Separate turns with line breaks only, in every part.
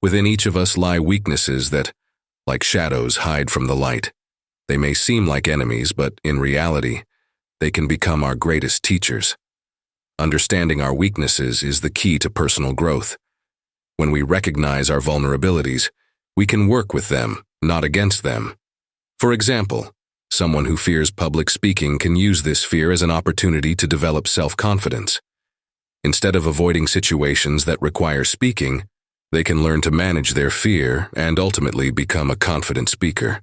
Within each of us lie weaknesses that, like shadows, hide from the light. They may seem like enemies, but in reality, they can become our greatest teachers. Understanding our weaknesses is the key to personal growth. When we recognize our vulnerabilities, we can work with them, not against them. For example, someone who fears public speaking can use this fear as an opportunity to develop self-confidence. Instead of avoiding situations that require speaking, they can learn to manage their fear and ultimately become a confident speaker.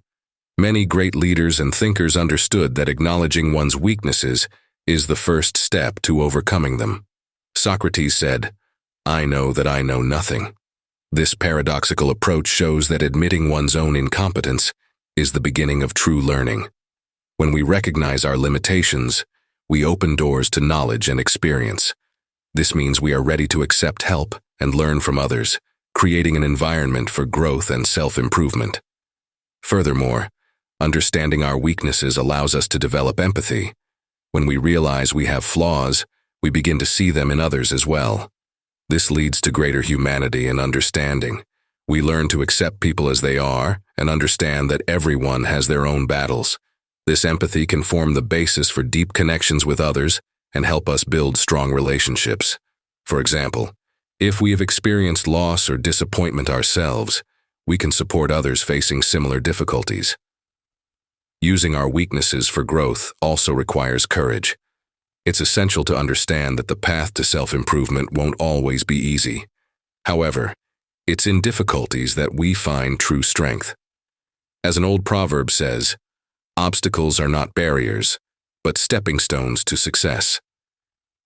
Many great leaders and thinkers understood that acknowledging one's weaknesses is the first step to overcoming them. Socrates said, "I know that I know nothing." This paradoxical approach shows that admitting one's own incompetence is the beginning of true learning. When we recognize our limitations, we open doors to knowledge and experience. This means we are ready to accept help and learn from others, creating an environment for growth and self-improvement. Furthermore, understanding our weaknesses allows us to develop empathy. When we realize we have flaws, we begin to see them in others as well. This leads to greater humanity and understanding. We learn to accept people as they are and understand that everyone has their own battles. This empathy can form the basis for deep connections with others and help us build strong relationships. For example, if we have experienced loss or disappointment ourselves, we can support others facing similar difficulties. Using our weaknesses for growth also requires courage. It's essential to understand that the path to self-improvement won't always be easy. However, it's in difficulties that we find true strength. As an old proverb says, "Obstacles are not barriers, but stepping stones to success."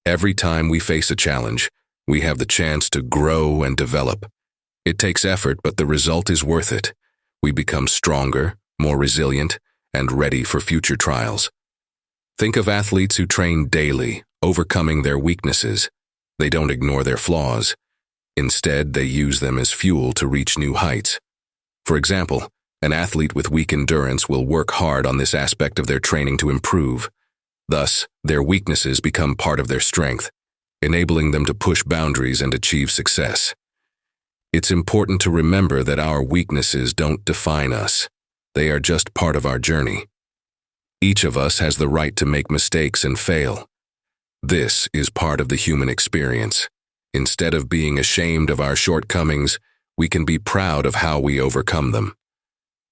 Every time we face a challenge, we have the chance to grow and develop. It takes effort, but the result is worth it. We become stronger, more resilient, and ready for future trials. Think of athletes who train daily, overcoming their weaknesses. They don't ignore their flaws. Instead, they use them as fuel to reach new heights. For example, an athlete with weak endurance will work hard on this aspect of their training to improve. Thus, their weaknesses become part of their strength, enabling them to push boundaries and achieve success. It's important to remember that our weaknesses don't define us. They are just part of our journey. Each of us has the right to make mistakes and fail. This is part of the human experience. Instead of being ashamed of our shortcomings, we can be proud of how we overcome them.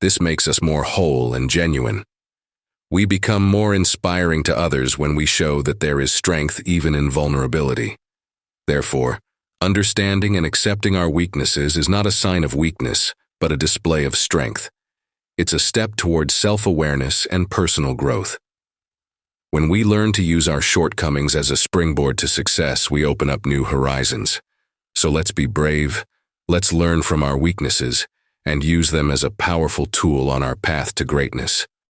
This makes us more whole and genuine. We become more inspiring to others when we show that there is strength even in vulnerability. Therefore, understanding and accepting our weaknesses is not a sign of weakness, but a display of strength. It's a step towards self-awareness and personal growth. When we learn to use our shortcomings as a springboard to success, we open up new horizons. So let's be brave, let's learn from our weaknesses, and use them as a powerful tool on our path to greatness.